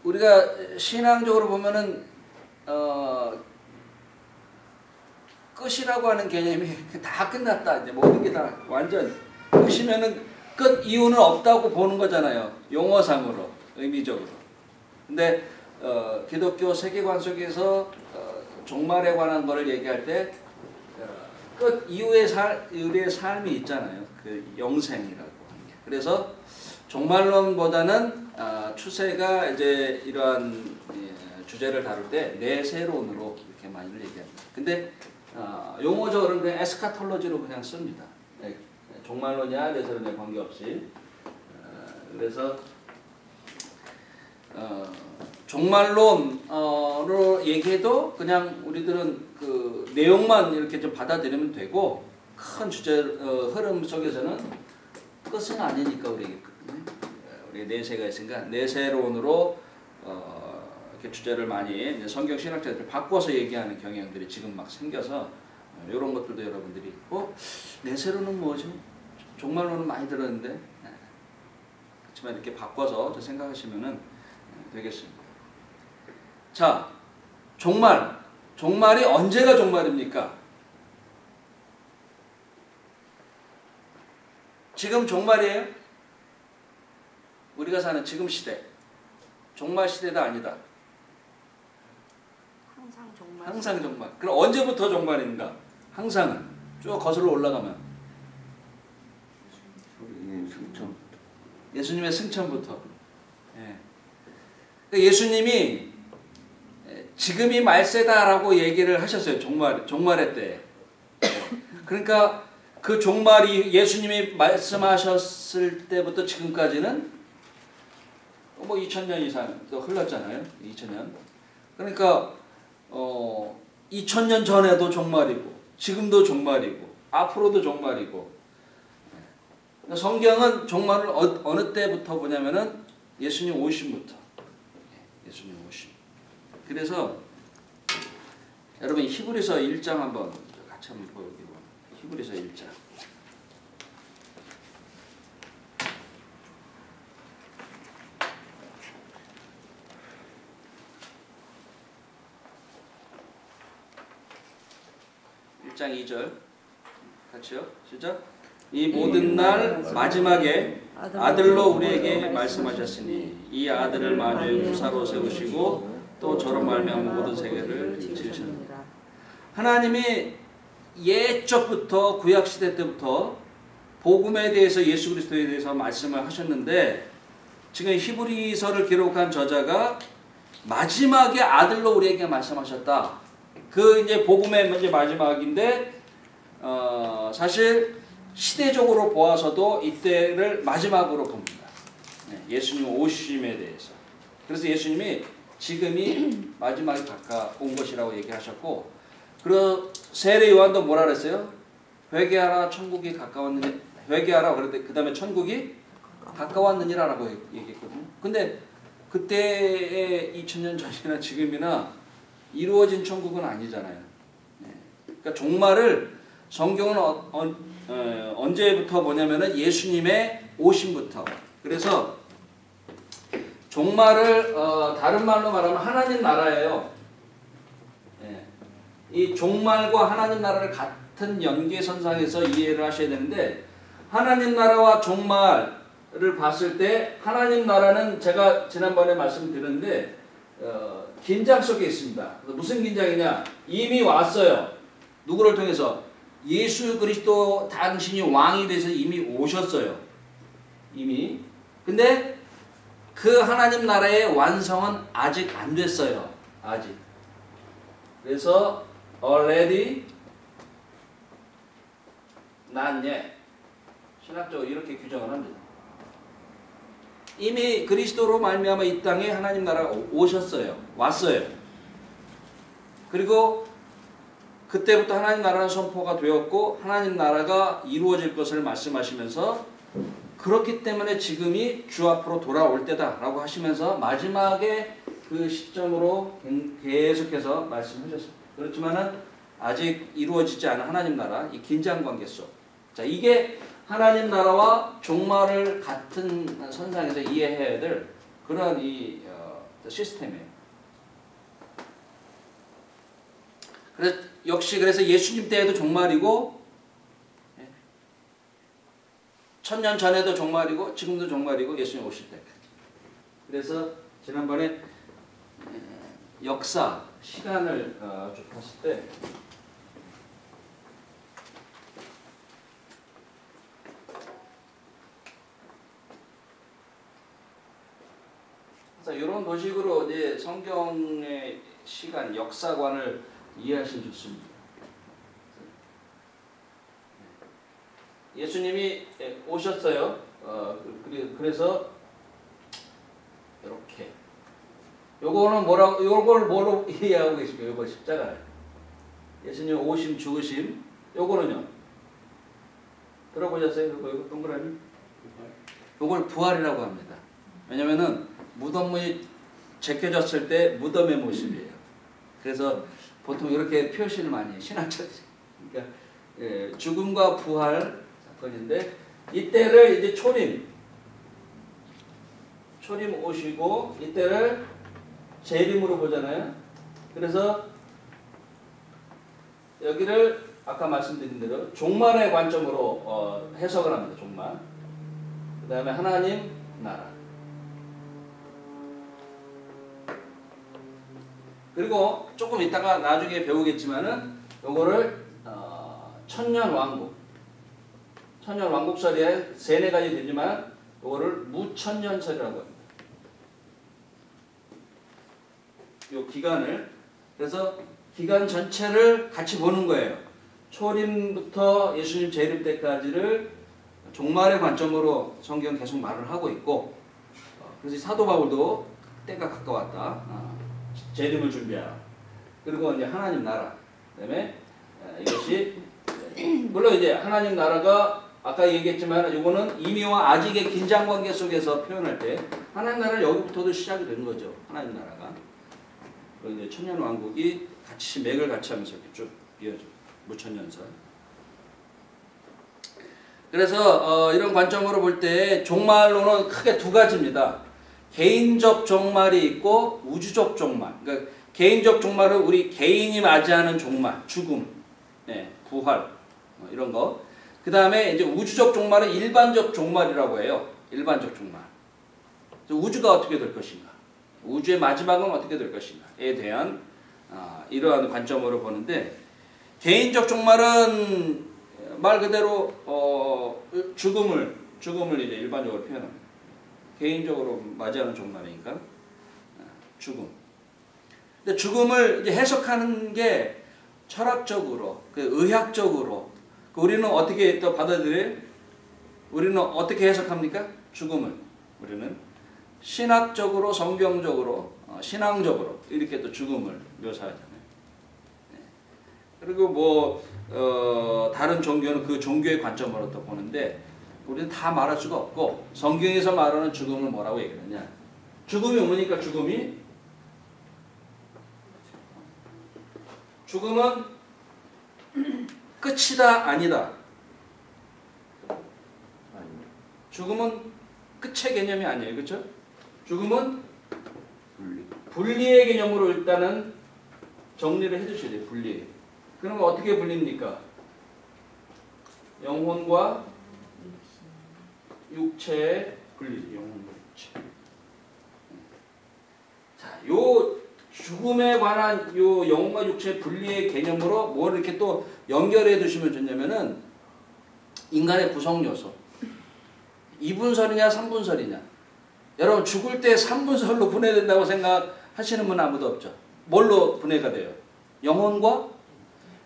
우리가 신앙적으로 보면은 끝이라고 하는 개념이 다 끝났다. 이제 모든 게 다 완전 끝이면은 끝 이유는 없다고 보는 거잖아요. 용어상으로, 의미적으로. 근데 기독교 세계관 속에서 종말에 관한 거를 얘기할 때 끝 이후의 우리의 삶이 있잖아요. 그 영생이라고 하는 게. 그래서 종말론보다는 추세가 이제 이러한 주제를 다룰 때 내세론으로 이렇게 많이 얘기합니다. 근데 용어적으로는 그냥 에스카톨로지로 그냥 씁니다. 종말론이야 내세론이야 관계없이. 그래서 종말론으로 얘기해도 그냥 우리들은 그 내용만 이렇게 좀 받아들이면 되고 큰 주제 흐름 속에서는 끝은 아니니까 우리 내세가 있으니까 내세론으로 이렇게 주제를 많이 성경 신학자들이 바꿔서 얘기하는 경향들이 지금 막 생겨서 이런 것들도 여러분들이 내세론은 뭐죠? 종말론은 많이 들었는데 그렇지만 이렇게 바꿔서 생각하시면은 되겠습니다. 자, 종말이 언제가 종말입니까? 지금 종말이에요? 우리가 사는 지금 시대. 종말 시대다 아니다. 항상 종말. 항상 종말. 그럼 언제부터 종말인가? 항상은 쭉 거슬러 올라가면 예수님의 승천부터. 예수님이 지금이 말세다라고 얘기를 하셨어요. 종말의 때. 그러니까 그 종말이 예수님이 말씀하셨을 때부터 지금까지는 2000년 이상 또 흘렀잖아요. 2000년. 그러니까 2000년 전에도 종말이고 지금도 종말이고 앞으로도 종말이고. 성경은 종말을 어느 때부터 보냐면은 예수님 오심부터. 예수님 오심. 그래서 여러분 히브리서 1장 한번 같이 한번 보여드리고 히브리서 1장. 장 2절 같이요. 시작. 이 모든 날 마지막에 아들로 우리에게 말씀하셨으니 이 아들을 만유의 구사로 세우시고 또 저로 말미암아 모든 세계를 지으셨느니라. 하나님이 옛적부터 구약시대 때부터 복음에 대해서 예수 그리스도에 대해서 말씀을 하셨는데 지금 히브리서를 기록한 저자가 마지막에 아들로 우리에게 말씀하셨다. 그 이제 복음의 이제 마지막인데 사실 시대적으로 보아서도 이때를 마지막으로 봅니다. 예수님 오심에 대해서. 그래서 예수님이 지금이 마지막에 가까운 것이라고 얘기하셨고, 그리고 세례 요한도 뭐라 그랬어요? 회개하라 천국이 가까웠느니 회개하라 그랬더니 그 다음에 천국이 가까웠느니라라고 얘기했거든요. 근데 그때의 2000년 전이나 지금이나 이루어진 천국은 아니잖아요. 그러니까 종말을 성경은 언제부터 보냐면은 예수님의 오심부터. 그래서 종말을 다른 말로 말하면 하나님 나라예요. 이 종말과 하나님 나라를 같은 연계선상에서 이해를 하셔야 되는데 하나님 나라와 종말을 봤을 때 하나님 나라는 제가 지난번에 말씀드렸는데 긴장 속에 있습니다. 무슨 긴장이냐? 이미 왔어요. 누구를 통해서? 예수 그리스도 당신이 왕이 돼서 이미 오셨어요. 이미. 근데 그 하나님 나라의 완성은 아직 안 됐어요. 아직. 그래서 already not yet. 신학적으로 이렇게 규정을 합니다. 이미 그리스도로 말미암아 이 땅에 하나님 나라가 오셨어요. 왔어요. 그리고 그때부터 하나님 나라는 선포가 되었고 하나님 나라가 이루어질 것을 말씀하시면서 그렇기 때문에 지금이 주 앞으로 돌아올 때다라고 하시면서 마지막에 그 시점으로 계속해서 말씀하셨습니다. 그렇지만은 아직 이루어지지 않은 하나님 나라 이 긴장 관계 속. 자, 이게 하나님 나라와 종말을 같은 선상에서 이해해야 될 그런 이 시스템이에요. 그래서 예수님 때에도 종말이고, 천년 전에도 종말이고, 지금도 종말이고, 예수님 오실 때. 그래서 지난번에 역사, 시간을 쭉 봤을 때, 이런 도식으로 이제 성경의 시간, 역사관을 이해하시면 좋습니다. 예수님이 오셨어요. 그래서 이렇게 요걸 뭐로 이해하고 계십니까? 요거 십자가를. 예수님 오심, 죽으심. 요거는요. 들어보셨어요? 요거 동그라미? 요걸 부활이라고 합니다. 왜냐면은 무덤이 제껴졌을 때 무덤의 모습이에요. 그래서 보통 이렇게 표시를 많이 해요. 신학자들이. 그러니까 죽음과 부활 사건인데, 이때를 이제 초림 오시고, 이때를 재림으로 보잖아요. 그래서 여기를 아까 말씀드린 대로 종말의 관점으로 해석을 합니다. 종말. 그 다음에 하나님 나라. 그리고 조금 이따가 나중에 배우겠지만은 요거를 천년 왕국설에 세네 가지 되지만 요거를 무천년설이라고 합니다. 요 기간을, 그래서 기간 전체를 같이 보는 거예요. 초림부터 예수님 재림 때까지를 종말의 관점으로 성경 계속 말을 하고 있고, 그래서 사도 바울도 때가 가까웠다. 재림을 준비하라. 그리고 이제 하나님 나라. 그다음에 이것이 물론 이제 하나님 나라가 아까 얘기했지만 이거는 이미와 아직의 긴장 관계 속에서 표현할 때 하나님 나라는 여기부터도 시작이 되는 거죠. 하나님 나라가. 그리고 이제 천년 왕국이 같이 맥을 같이 하면서 이렇게 쭉 이어져. 무천년설. 그래서 이런 관점으로 볼 때 종말론은 크게 두 가지입니다. 개인적 종말이 있고 우주적 종말. 그러니까 개인적 종말은 우리 개인이 맞이하는 종말, 죽음, 부활, 이런 거. 그 다음에 이제 우주적 종말은 일반적 종말이라고 해요. 일반적 종말. 우주가 어떻게 될 것인가, 우주의 마지막은 어떻게 될 것인가에 대한 이러한 관점으로 보는데, 개인적 종말은 말 그대로 죽음을 이제 일반적으로 표현합니다. 개인적으로 맞이하는 종말이니까 죽음. 근데 죽음을 이제 해석하는 게 철학적으로, 의학적으로, 우리는 어떻게 또 받아들여요? 우리는 어떻게 해석합니까? 죽음을 우리는 신학적으로, 성경적으로, 신앙적으로 이렇게 또 죽음을 묘사하잖아요. 그리고 뭐 다른 종교는 그 종교의 관점으로 또 보는데, 우리는 다 말할 수가 없고, 성경에서 말하는 죽음을 뭐라고 얘기하느냐. 죽음이 뭡니까? 죽음은 끝이다, 아니다. 죽음은 끝의 개념이 아니에요. 그렇죠? 죽음은 분리의 개념으로 일단은 정리를 해주셔야 돼요. 분리. 그러면 어떻게 분리입니까? 영혼과 육체의 분리죠. 영혼과 육체. 자, 요 죽음에 관한 요 영혼과 육체의 분리의 개념으로 뭘 이렇게 또 연결해 두시면 좋냐면은, 인간의 구성 요소. 2분설이냐 3분설이냐. 여러분 죽을 때 3분설로 분해된다고 생각하시는 분 아무도 없죠. 뭘로 분해가 돼요? 영혼과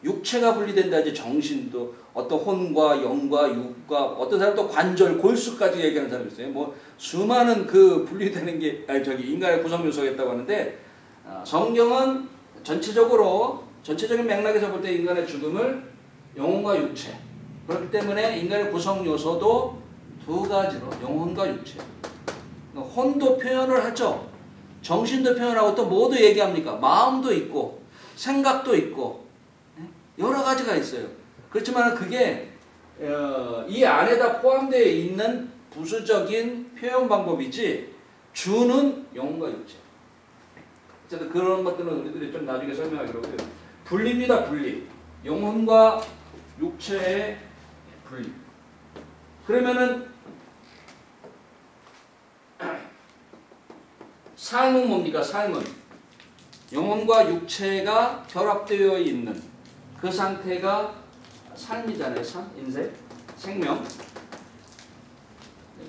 육체가 분리된다지. 정신도 어떤 혼과 영과 육과, 어떤 사람도 관절, 골수까지 얘기하는 사람이 있어요. 뭐 수많은 그 분리되는 게 인간의 구성 요소가 있다고 하는데, 성경은 전체적인 맥락에서 볼 때 인간의 죽음을 영혼과 육체. 그렇기 때문에 인간의 구성 요소도 두 가지로, 영혼과 육체. 혼도 표현을 하죠. 정신도 표현하고 또 뭐도 얘기합니까? 마음도 있고 생각도 있고 여러 가지가 있어요. 그렇지만 그게 이 안에다 포함되어 있는 부수적인 표현 방법이지, 주는 영혼과 육체. 어쨌든 그런 것들은 우리들이 좀 나중에 설명하기로 하고요. 분리입니다. 분리. 영혼과 육체의 분리. 그러면은 삶은 뭡니까? 삶은 영혼과 육체가 결합되어 있는 그 상태가 삶이잖아요. 삶, 인생, 생명.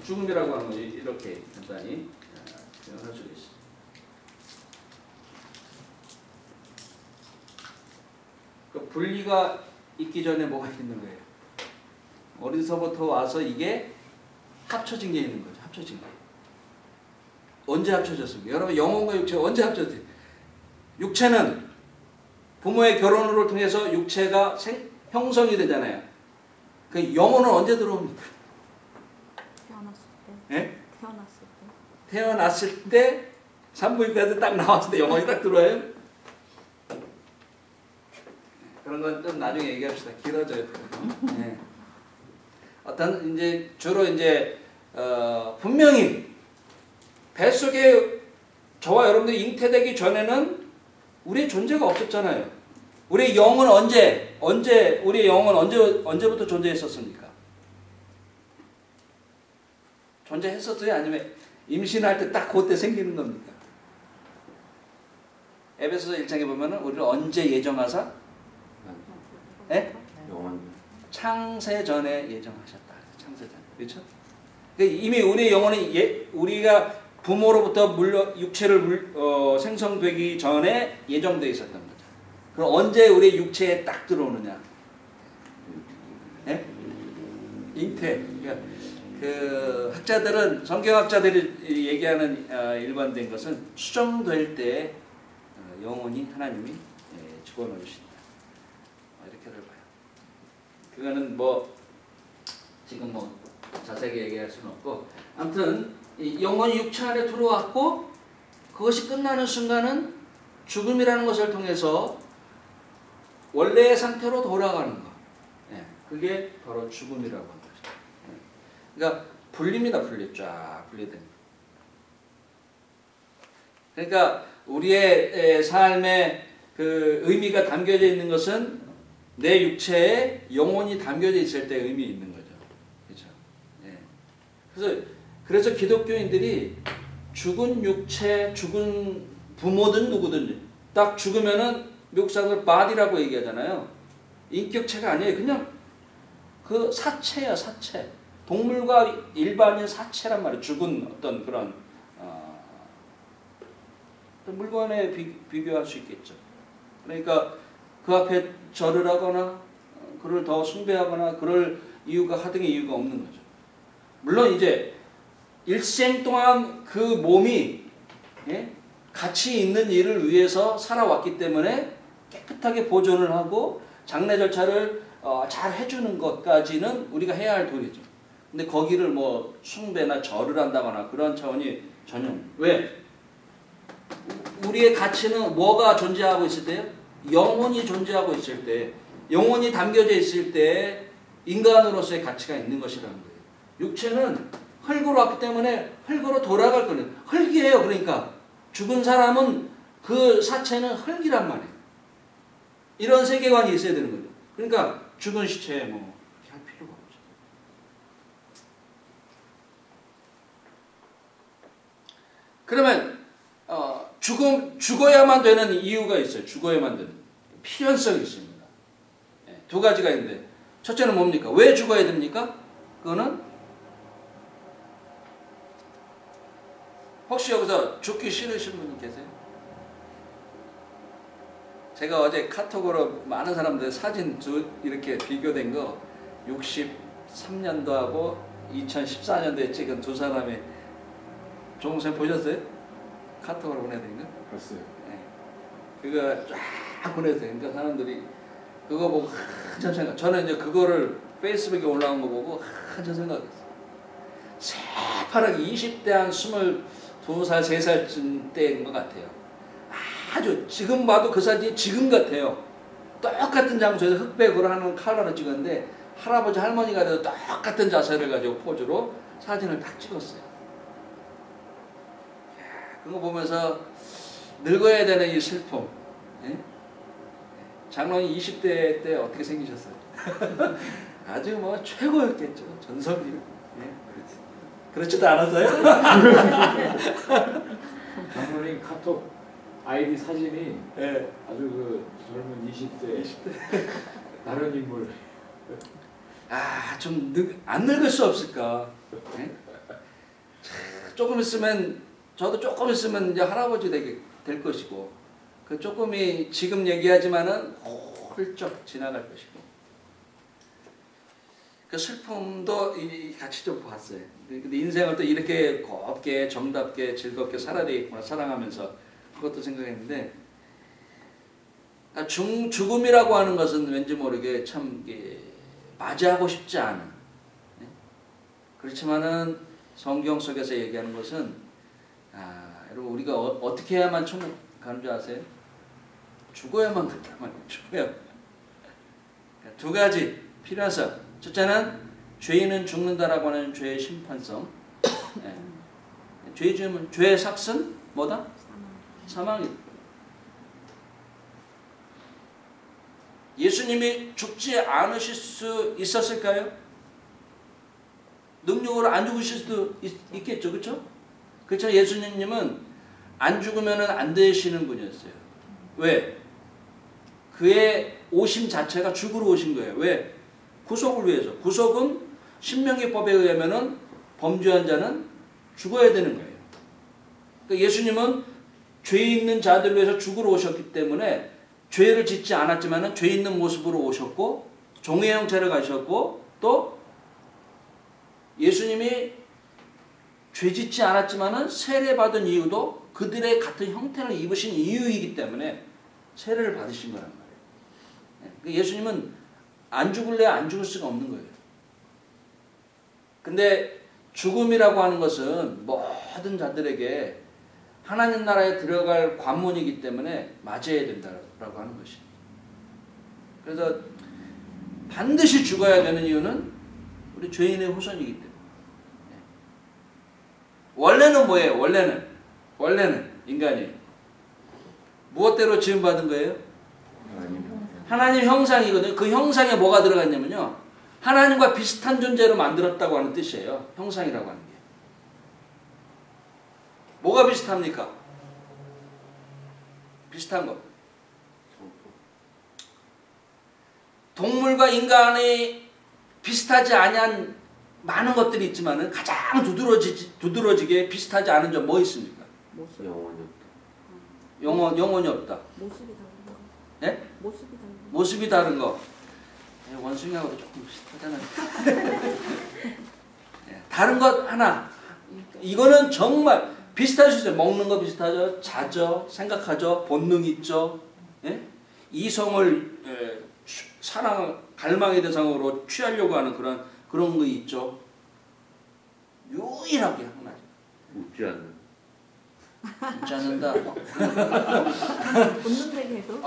죽음이라고 하는 거 이렇게 간단히 표현할 수 있습니다. 그 분리가 있기 전에 뭐가 있는 거예요? 어디서부터 와서 이게 합쳐진 게 있는 거죠. 합쳐진 게. 언제 합쳐졌습니까? 여러분 영혼과 육체 언제 합쳐졌어요? 육체는 부모의 결혼을 통해서 육체가 형성이 되잖아요. 그 영혼은 언제 들어옵니까? 태어났을 때. 예? 태어났을 때. 태어났을 때 산부인과에서 딱 나왔을 때 영혼이 딱 들어와요? 그런 건 좀 나중에 얘기합시다. 길어져요. 네. 어떤 이제 주로 이제 분명히 뱃속에 저와 여러분들이 잉태되기 전에는 우리의 존재가 없었잖아요. 우리의 영은 우리의 영은 언제부터 존재했었습니까? 존재했었어요? 아니면 임신할 때 딱 그때 생기는 겁니까? 에베소서 1장에 보면은 우리를 언제 예정하사? 예? 창세 전에 예정하셨다. 창세 전에. 그렇죠? 이미 우리의 영혼은 우리가 부모로부터 육체를 생성되기 전에 예정되어 있었던 거죠. 그럼 언제 우리의 육체에 딱 들어오느냐? 예? 잉태. 그러니까 그 학자들은 성경학자들이 얘기하는 일반된 것은 수정될 때 영혼이 하나님이 집어넣으신다. 이렇게들 봐요. 그거는 뭐 지금 뭐 자세하게 얘기할 수는 없고 아무튼 영혼이 육체 안에 들어왔고 그것이 끝나는 순간은 죽음이라는 것을 통해서 원래의 상태로 돌아가는 것. 그게 바로 죽음이라고 하는 거죠. 그러니까 분리입니다. 분리. 쫙 분리된. 그러니까 우리의 삶에 그 의미가 담겨져 있는 것은 내 육체에 영혼이 담겨져 있을 때 의미 있는 거죠. 그렇죠? 그래서 기독교인들이 죽은 육체, 죽은 부모든 누구든 딱 죽으면은 미국 사람들 바디라고 얘기하잖아요. 인격체가 아니에요. 그냥 그 사체야, 사체. 동물과 일반인 사체란 말이에요. 죽은 어떤 그런 물건에 비교할 수 있겠죠. 그러니까 그 앞에 절을 하거나 그를 더 숭배하거나 그럴 이유가 하등의 이유가 없는 거죠. 물론 이제 일생 동안 그 몸이 가치 있는 일을 위해서 살아왔기 때문에 깨끗하게 보존을 하고 장례 절차를 잘 해주는 것까지는 우리가 해야 할 도리죠. 근데 거기를 뭐 숭배나 절을 한다거나 그런 차원이 전혀. 왜? 우리의 가치는 뭐가 존재하고 있을 때요? 영혼이 존재하고 있을 때, 영혼이 담겨져 있을 때 인간으로서의 가치가 있는 것이라는 거예요. 육체는 흙으로 왔기 때문에 흙으로 돌아갈 거예요. 흙이에요. 그러니까 죽은 사람은 그 사체는 흙이란 말이에요. 이런 세계관이 있어야 되는 거죠. 그러니까 죽은 시체에 뭐 할 필요가 없죠. 그러면 죽어야만 되는 이유가 있어요. 죽어야만 되는 필연성이 있습니다. 두 가지가 있는데 첫째는 뭡니까? 왜 죽어야 됩니까? 그거는 혹시 여기서 죽기 싫으신 분 계세요? 제가 어제 카톡으로 많은 사람들 사진 이렇게 비교된 거 63년도하고 2014년도에 찍은 두 사람의 종생 보셨어요? 카톡으로 보내드린 거? 봤어요. 그거 쫙 보내세요. 그러니까 사람들이 그거 보고 한참 생각. 저는 이제 그거를 페이스북에 올라온 거 보고 한참 생각했어요. 새파랗게 20대 한 22살, 3살쯤 때인 것 같아요. 아주 지금 봐도 그 사진이 지금 같아요. 똑같은 장소에서 흑백으로 하는 컬러로 찍었는데 할아버지 할머니가 돼도 똑같은 자세를 가지고 포즈로 사진을 딱 찍었어요. 그거 보면서 늙어야 되는 이 슬픔. 예? 장로님 20대 때 어떻게 생기셨어요? 아주 뭐 최고였겠죠. 전성기. 예? 그렇지도 않았어요? 장로님 카톡 아이디 사진이 예. 아주 그 젊은 20대 다른 인물. 좀 안 늙을 수 없을까? 예? 조금 있으면 저도 조금 있으면 이제 할아버지 될 것이고 그 조금이 지금 얘기하지만은 훌쩍 지나갈 것이고 그 슬픔도 같이 좀 봤어요. 근데 인생을 또 이렇게 곱게 정답게 즐겁게 살아야 되겠구나 사랑하면서 그것도 생각했는데 죽음이라고 하는 것은 왠지 모르게 참 맞이하고 싶지 않은 그렇지만은 성경 속에서 얘기하는 것은 여러분 우리가 어떻게 해야만 천국 가는 줄 아세요? 죽어야만 간단 말이에요. 죽어야. 두 가지 필요해서 첫째는 죄인은 죽는다라고 하는 죄의 심판성. 죄 지으면 죄의 삭은 뭐다? 사망이다. 예수님이 죽지 않으실 수 있었을까요? 능력으로 안 죽으실 수도 있겠죠. 그렇죠? 그렇죠. 예수님은 안 죽으면 안 되시는 분이었어요. 왜? 그의 오심 자체가 죽으러 오신 거예요. 왜? 구속을 위해서. 구속은 신명기법에 의하면 범죄한 자는 죽어야 되는 거예요. 그러니까 예수님은 죄 있는 자들을 위해서 죽으러 오셨기 때문에 죄를 짓지 않았지만 죄 있는 모습으로 오셨고 종의 형체를 가셨고 또 예수님이 죄 짓지 않았지만 세례받은 이유도 그들의 같은 형태를 입으신 이유이기 때문에 세례를 받으신 거란 말이에요. 예수님은 안 죽을래 안 죽을 수가 없는 거예요. 근데 죽음이라고 하는 것은 모든 자들에게 하나님 나라에 들어갈 관문이기 때문에 맞이해야 된다라고 하는 것입니다. 그래서 반드시 죽어야 되는 이유는 우리 죄인의 후손이기 때문에. 원래는 뭐예요? 원래는 인간이 무엇대로 지음받은 거예요? 하나님 형상이거든요. 그 형상에 뭐가 들어갔냐면요. 하나님과 비슷한 존재로 만들었다고 하는 뜻이에요. 형상이라고 하는 게. 뭐가 비슷합니까? 비슷한 거. 동물과 인간이 비슷하지 아니한 많은 것들이 있지만 가장 두드러지게 비슷하지 않은 점 뭐 있습니까? 모습. 영혼이 없다. 모습이 다른 거. 네? 모습이 다른 거. 모습이 다른 거. 원숭이하고도 조금 비슷하잖아요. 다른 것 하나. 이거는 정말 비슷할 수 있어요. 먹는 거 비슷하죠. 자죠. 생각하죠. 본능 있죠. 예? 이성을 사랑, 갈망의 대상으로 취하려고 하는 그런 거 있죠. 유일하게 하나. 웃지 않는. 웃지 않는다. 웃는데 계속.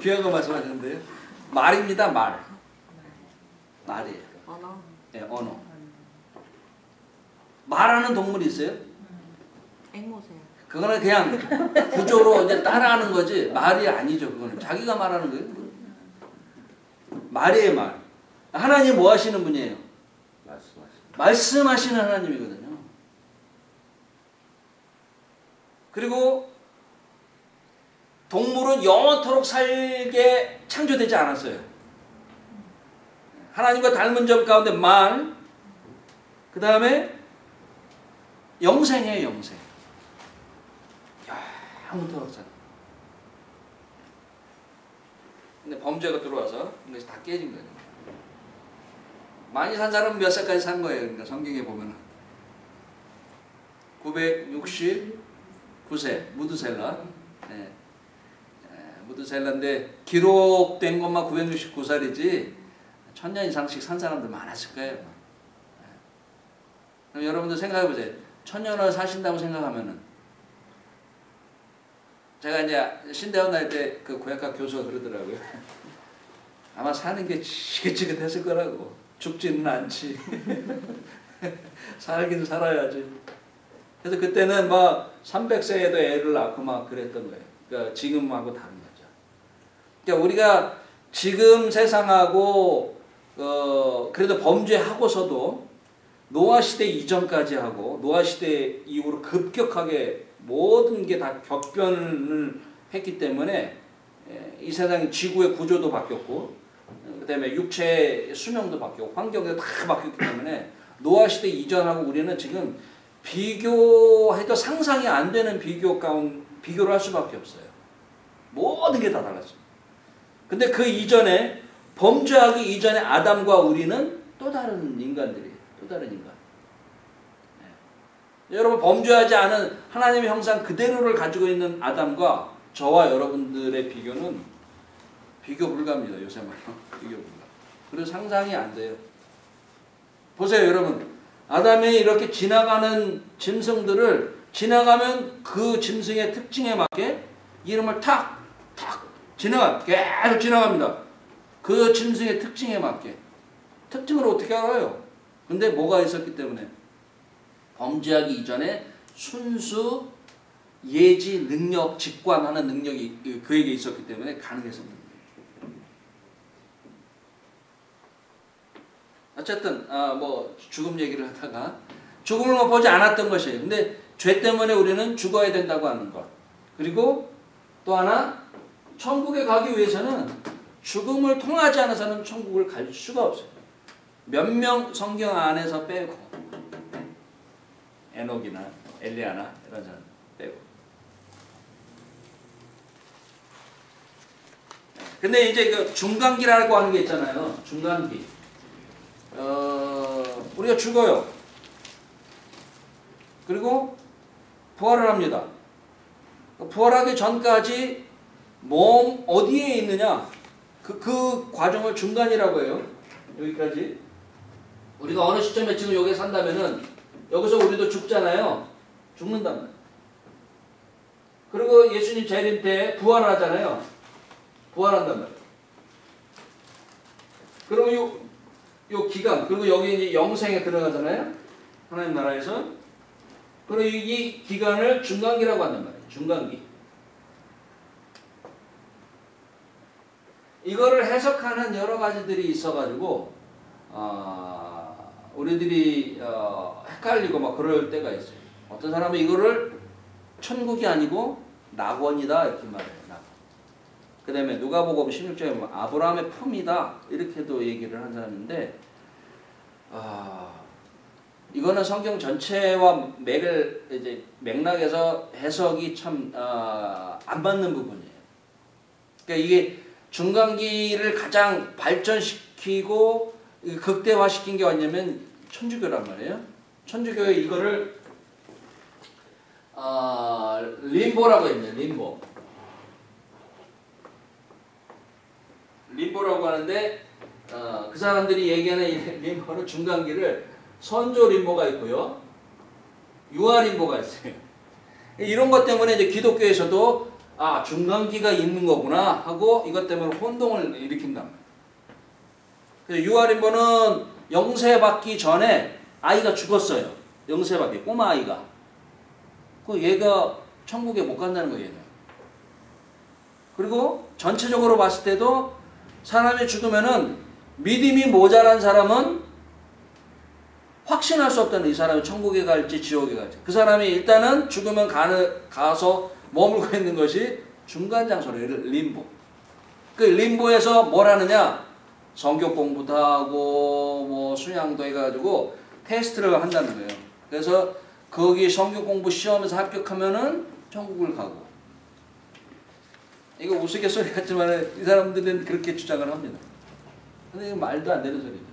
귀한 거 말씀하셨는데요. 말입니다. 말이에요. 언어. 네, 언어. 말하는 동물이 있어요? 앵무새. 그거는 그냥 구조로 이제 따라하는 거지 말이 아니죠. 그거는 자기가 말하는 거예요. 말이에요, 말. 하나님 뭐 하시는 분이에요? 말씀하시는 하나님이거든요. 그리고 동물은 영원토록 살게 창조되지 않았어요. 하나님과 닮은 점 가운데 말, 그 다음에 영생이에요, 영생. 영원토록 살. 근데 범죄가 들어와서 이것이 다 깨진 거예요. 많이 산 사람은 몇 살까지 산 거예요. 그러니까 성경에 보면은 969세 무드셀라. 네. 무드셀라인데 기록된 것만 969살이지 1000년 이상씩 산 사람들 많았을 거예요. 그럼 여러분들 생각해 보세요. 1000년을 사신다고 생각하면은 제가 이제 신대원 날 때 그 고약학 교수가 그러더라고요. 아마 사는 게 지긋지긋했을 거라고. 죽지는 않지. 살긴 살아야지. 그래서 그때는 막 300세에도 애를 낳고 막 그랬던 거예요. 그러니까 지금하고 다른 거죠. 그러니까 우리가 지금 세상하고 그래도 범죄하고서도 노아 시대 이전까지 하고 노아 시대 이후로 급격하게 모든 게 다 격변을 했기 때문에 이 세상 지구의 구조도 바뀌었고 그다음에 육체의 수명도 바뀌고 환경도 다 바뀌었기 때문에 노아 시대 이전하고 우리는 지금 비교해도 상상이 안 되는 비교를 할 수밖에 없어요. 모든 게 다 달랐어요. 근데 그 이전에 범죄하기 이전에 아담과 우리는 또 다른 인간들이에요. 또 다른 인간. 네. 여러분 범죄하지 않은 하나님의 형상 그대로를 가지고 있는 아담과 저와 여러분들의 비교는 비교 불가입니다. 요새 말로 비교 불가. 그리고 상상이 안 돼요. 보세요, 여러분. 아담이 이렇게 지나가는 짐승들을 지나가면 그 짐승의 특징에 맞게 이름을 탁 계속 지나갑니다. 그 짐승의 특징에 맞게. 특징을 어떻게 알아요? 근데 뭐가 있었기 때문에? 범죄하기 이전에 순수 예지 능력, 직관하는 능력이 그에게 있었기 때문에 가능했습니다. 어쨌든 뭐 죽음 얘기를 하다가 죽음을 보지 않았던 것이에요. 근데 죄 때문에 우리는 죽어야 된다고 하는 것. 그리고 또 하나 천국에 가기 위해서는 죽음을 통하지 않아서는 천국을 갈 수가 없어요. 몇 명 성경 안에서 빼고 에녹이나 엘리야나 이런 사람 빼고. 근데 이제 그 중간기라고 하는 게 있잖아요. 중간기. 우리가 죽어요. 그리고 부활을 합니다. 부활하기 전까지 몸 어디에 있느냐? 그 과정을 중간이라고 해요. 여기까지. 우리가 어느 시점에 지금 여기 산다면은 여기서 우리도 죽잖아요. 죽는단 말이에요. 그리고 예수님 재림 때 부활하잖아요. 부활한단 말이에요. 그리고 요 기간, 그리고 여기 이제 영생에 들어가잖아요. 하나님 나라에서. 그리고 이 기간을 중간기라고 한단 말이에요. 중간기. 이거를 해석하는 여러 가지들이 있어가지고 우리들이 헷갈리고 막 그럴 때가 있어요. 어떤 사람은 이거를 천국이 아니고 낙원이다 이렇게 말해요. 낙원. 그 다음에 누가복음 16장에 보면 아브라함의 품이다 이렇게도 얘기를 한 사람인데 이거는 성경 전체와 맥락에서 해석이 참 안 맞는 부분이에요. 그러니까 이게 중간기를 가장 발전시키고 극대화시킨 게 뭐냐면 천주교란 말이에요. 천주교에 이거를 림보라고 했네요. 림보라고 하는데 그 사람들이 얘기하는 림보는 중간기를 선조 림보가 있고요. 유아 림보가 있어요. 이런 것 때문에 이제 기독교에서도 중간기가 있는 거구나 하고 이것 때문에 혼동을 일으킨단 말이에요. 그래서 유아 림보는 영세받기 전에 아이가 죽었어요. 영세받기 꼬마 아이가. 그 얘가 천국에 못 간다는 거예요. 얘는. 그리고 전체적으로 봤을 때도 사람이 죽으면은 믿음이 모자란 사람은 확신할 수 없다는, 이 사람이 천국에 갈지 지옥에 갈지. 그 사람이 일단은 죽으면 가서 머물고 있는 것이 중간 장소래요. 림보. 그 림보에서 뭘 하느냐? 성경 공부도 하고 뭐 수양도 해가지고 테스트를 한다는 거예요. 그래서 거기 성경 공부 시험에서 합격하면은 천국을 가고. 이거 우스갯소리 같지만 이 사람들은 그렇게 주장을 합니다. 근데 이거 말도 안 되는 소리죠.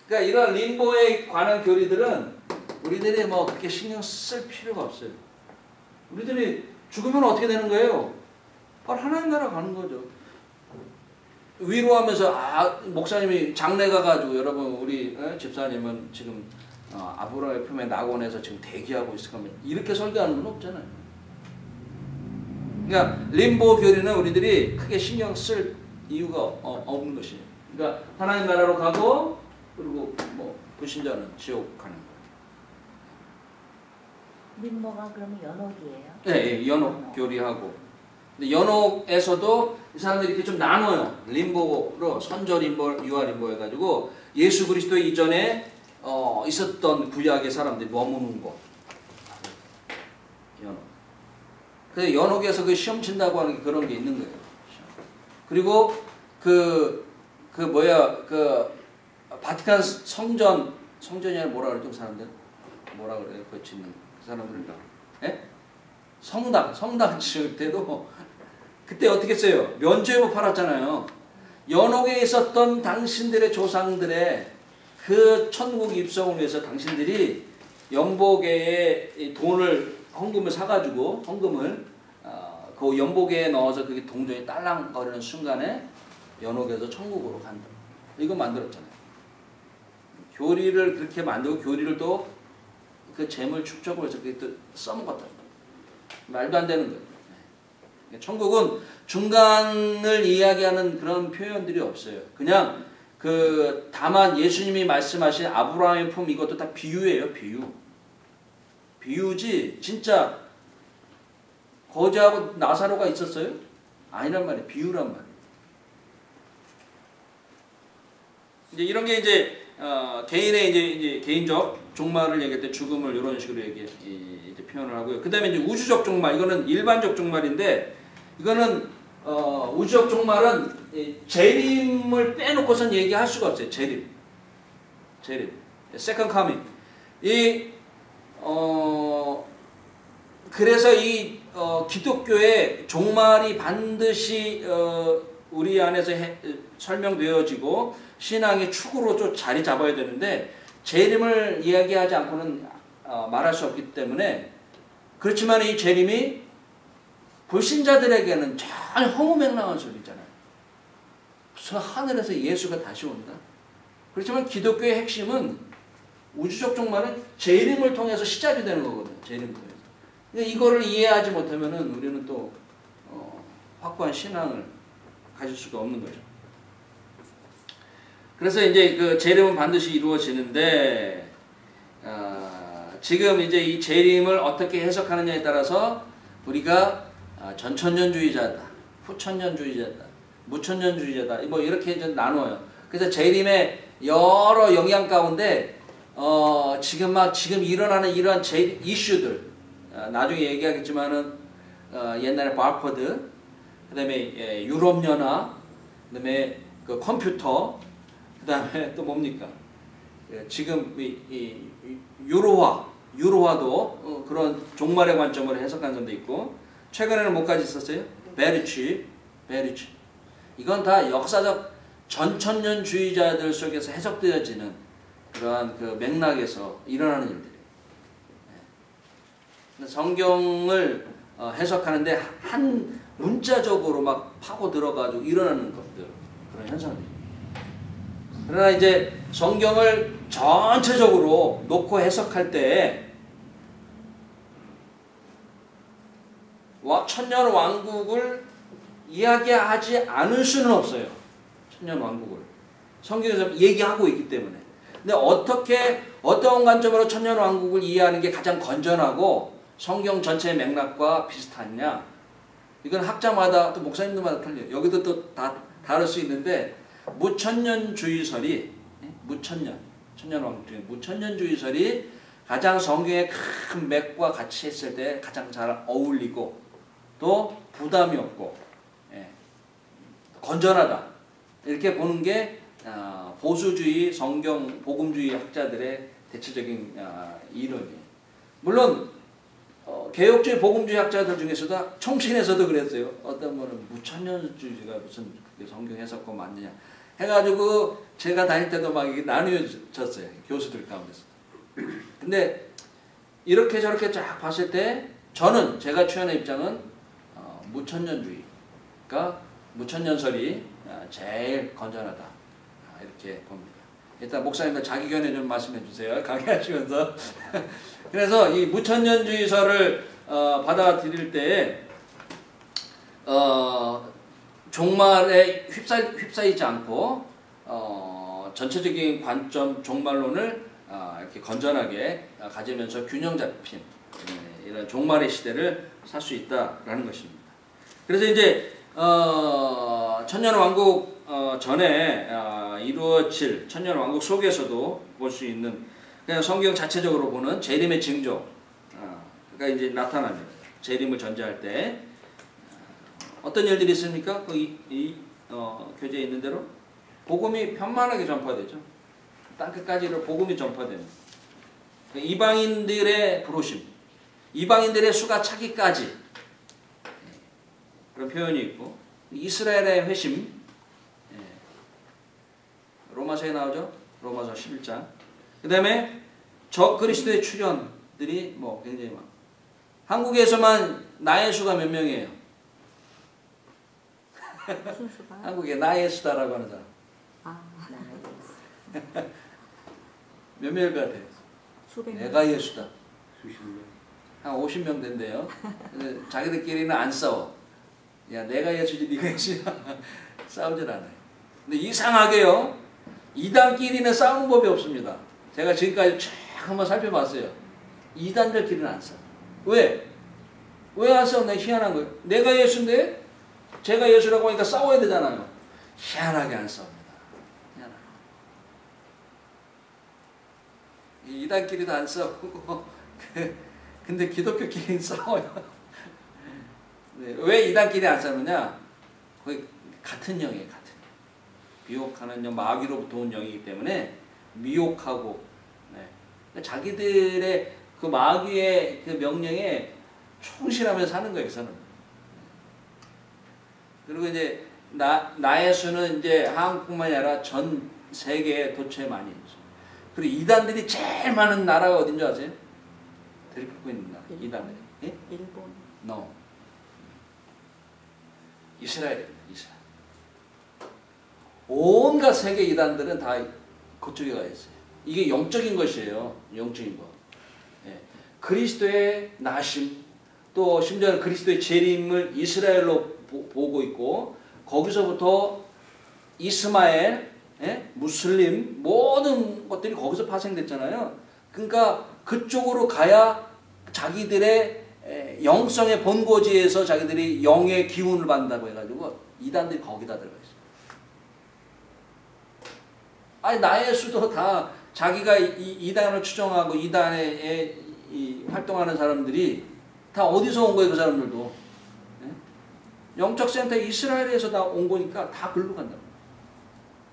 그러니까 이런 림보에 관한 교리들은 우리들이 뭐 그렇게 신경 쓸 필요가 없어요. 우리들이 죽으면 어떻게 되는 거예요? 바로 하나님 나라 가는 거죠. 위로하면서 목사님이 장례 가가지고 여러분 우리 집사님은 지금 아브라함의 품에 낙원에서 지금 대기하고 있을 거면 이렇게 설교하는 건 없잖아요. 그러니까 림보 교리는 우리들이 크게 신경 쓸 이유가 없는 것이에요. 그러니까 하나님 나라로 가고 그리고 뭐 불신자는 지옥 가는 거예요. 림모가 그러면 연옥이에요? 네, 연옥 교리하고. 근데 연옥에서도 이 사람들이 이렇게 좀 나눠요. 림보로 선저 림보, 유아 림보 해가지고 예수 그리스도 이전에 있었던 구약의 사람들이 머무는 곳. 연옥. 그래서 연옥에서 그 시험 친다고 하는 게 그런 게 있는 거예요. 그리고 그 바티칸 성전이 아니라 뭐라 그러죠? 그 사람들? 뭐라 그래요? 그 짓는 그 사람들. 예? 성당 지을 때도 그때 어떻게 했어요? 면죄부 팔았잖아요. 연옥에 있었던 당신들의 조상들의 그 천국 입성을 위해서 당신들이 연복에 돈을 헌금을 사가지고 헌금을 그 연복에 넣어서 그게 동전이 딸랑거리는 순간에 연옥에서 천국으로 간다. 이거 만들었잖아요. 교리를 그렇게 만들고 교리를 또 그 재물 축적을 해서 그게 또 써먹었다. 말도 안 되는 거예요. 천국은 중간을 이야기하는 그런 표현들이 없어요. 그냥 다만 예수님이 말씀하신 아브라함의 품 이것도 다 비유예요. 비유지 진짜 거지하고 나사로가 있었어요? 아니란 말이에요. 비유란 말이에요. 이제 이런 게 이제 개인의 이제 개인적 종말을 얘기할 때 죽음을 이런 식으로 이제 표현을 하고요. 그다음에 이제 우주적 종말 이거는 일반적 종말인데 이거는 우주적 종말은 재림을 빼놓고선 얘기할 수가 없어요. 재림. Second coming. 그래서 이 기독교의 종말이 반드시 우리 안에서 설명되어지고 신앙의 축으로 좀 자리 잡아야 되는데 재림을 이야기하지 않고는 말할 수 없기 때문에 그렇지만 이 재림이 불신자들에게는 전혀 허무맹랑한 소리잖아요. 저 하늘에서 예수가 다시 온다. 그렇지만 기독교의 핵심은 우주적 종말은 재림을 통해서 시작이 되는 거거든요. 재림을 통해서. 근데 이거를 이해하지 못하면은 우리는 또 확고한 신앙을 가질 수가 없는 거죠. 그래서 이제 그 재림은 반드시 이루어지는데 지금 이제 이 재림을 어떻게 해석하느냐에 따라서 우리가 전천년주의자다, 후천년주의자다, 무천년주의자다 뭐 이렇게 좀 나눠요. 그래서 재림의 여러 영향 가운데 지금 일어나는 이러한 이슈들 나중에 얘기하겠지만은 옛날에 바코드, 그다음에 유럽 연합, 그다음에 그 컴퓨터, 그다음에 또 뭡니까? 지금 이 유로화도 그런 종말의 관점으로 해석한 점도 있고 최근에는 뭐까지 있었어요? 베리치. 이건 다 역사적 전천년주의자들 속에서 해석되어지는 그러한 그 맥락에서 일어나는 일들이에요. 성경을 해석하는데 한 문자적으로 막 파고 들어가지고 일어나는 것들 그런 현상들이. 그러나 이제 성경을 전체적으로 놓고 해석할 때 천년 왕국을 이야기하지 않을 수는 없어요. 천년 왕국을 성경에서 얘기하고 있기 때문에. 근데 어떤 관점으로 천년 왕국을 이해하는 게 가장 건전하고 성경 전체의 맥락과 비슷하냐? 이건 학자마다 또 목사님들마다 틀려요. 여기도 또 다 다를 수 있는데 무천년주의설이 천년 왕국 중에 무천년주의설이 가장 성경의 큰 맥과 같이 했을 때 가장 잘 어울리고 또 부담이 없고 건전하다 이렇게 보는 게 보수주의 성경 복음주의 학자들의 대체적인 이론이에요. 물론 개혁주의 복음주의 학자들 중에서도 총신에서도 그랬어요. 어떤 분은 무천년주의가 무슨 성경 해석과 맞느냐 해가지고 제가 다닐 때도 막 나뉘어졌어요. 교수들 가운데서. 근데 이렇게 저렇게 쫙 봤을 때 저는 제가 취하는 입장은 무천년주의, 그러니까 무천년설이 제일 건전하다 이렇게 봅니다. 일단 목사님들 자기 견해 좀 말씀해 주세요. 강의하시면서. 그래서 이 무천년주의설을 받아들일 때 종말에 휩싸이지 않고 전체적인 관점 종말론을 이렇게 건전하게 가지면서 균형 잡힌 이런 종말의 시대를 살 수 있다라는 것입니다. 그래서 이제 천년왕국 전에 이루어질 천년왕국 속에서도 볼 수 있는 그냥 성경 자체적으로 보는 재림의 징조 가 이제 나타납니다. 재림을 전제할 때 어떤 일들이 있습니까? 교재에 있는 대로 복음이 편만하게 전파되죠. 땅끝까지를 복음이 전파됩니다. 이방인들의 부르심, 이방인들의 수가 차기까지 그런 표현이 있고 이스라엘의 회심, 로마서에 나오죠. 로마서 11장. 그 다음에 적그리스도의 출현들이 뭐 굉장히 많고 한국에서만 나의 수가 몇 명이에요? 무슨 수가? 한국에 나의 수다라고 하는 사람 몇 명일 것 같아요? 수백 명. 내가 예수다. 수십 명. 한 50명 된대요. 근데 자기들끼리는 안 싸워. 야 내가 예수지 네가 예수야. 싸우질 않아요. 근데 이상하게요. 이단끼리는 싸우는 법이 없습니다. 제가 지금까지 쫙 한번 살펴봤어요. 이단들끼리는 안 싸워. 왜? 왜 안 싸워? 내가 희한한 거예요. 내가 예수인데 제가 예수라고 하니까 싸워야 되잖아요. 희한하게 안 싸웁니다. 희한하게. 이단끼리도 안 싸우고 근데 기독교끼리는 싸워요. 네, 왜 이단끼리 안 싸우느냐? 거의 같은 영이에요. 같은 영. 미혹하는 영, 마귀로부터 온 영이기 때문에 미혹하고 자기들의 그 마귀의 그 명령에 충실하며 사는 거예요. 저는. 그리고 이제 나의 수는 이제 한국뿐만이 아니라 전 세계에 도처에 많이 있죠. 그리고 이단들이 제일 많은 나라가 어딘 줄 아세요? 들끓고 있는 나라. 이단들이. 예? 일본. No. 이스라엘입니다. 이스라엘. 온갖 세계 이단들은 다 그쪽에 가 있어요. 이게 영적인 것이에요. 영적인 것. 예. 그리스도의 나심, 또 심지어 그리스도의 재림을 이스라엘로 보고 있고 거기서부터 이스마엘, 무슬림 모든 것들이 거기서 파생됐잖아요. 그러니까 그쪽으로 가야 자기들의 영성의 본고지에서 자기들이 영의 기운을 받는다고 해가지고 이단들이 거기다 들어가 있어요. 아니 나의 수도 다 자기가 이단을 추종하고 이단에 활동하는 사람들이 다 어디서 온 거예요? 그 사람들도 영적센터 이스라엘에서 다 온 거니까 다 글로 간다고.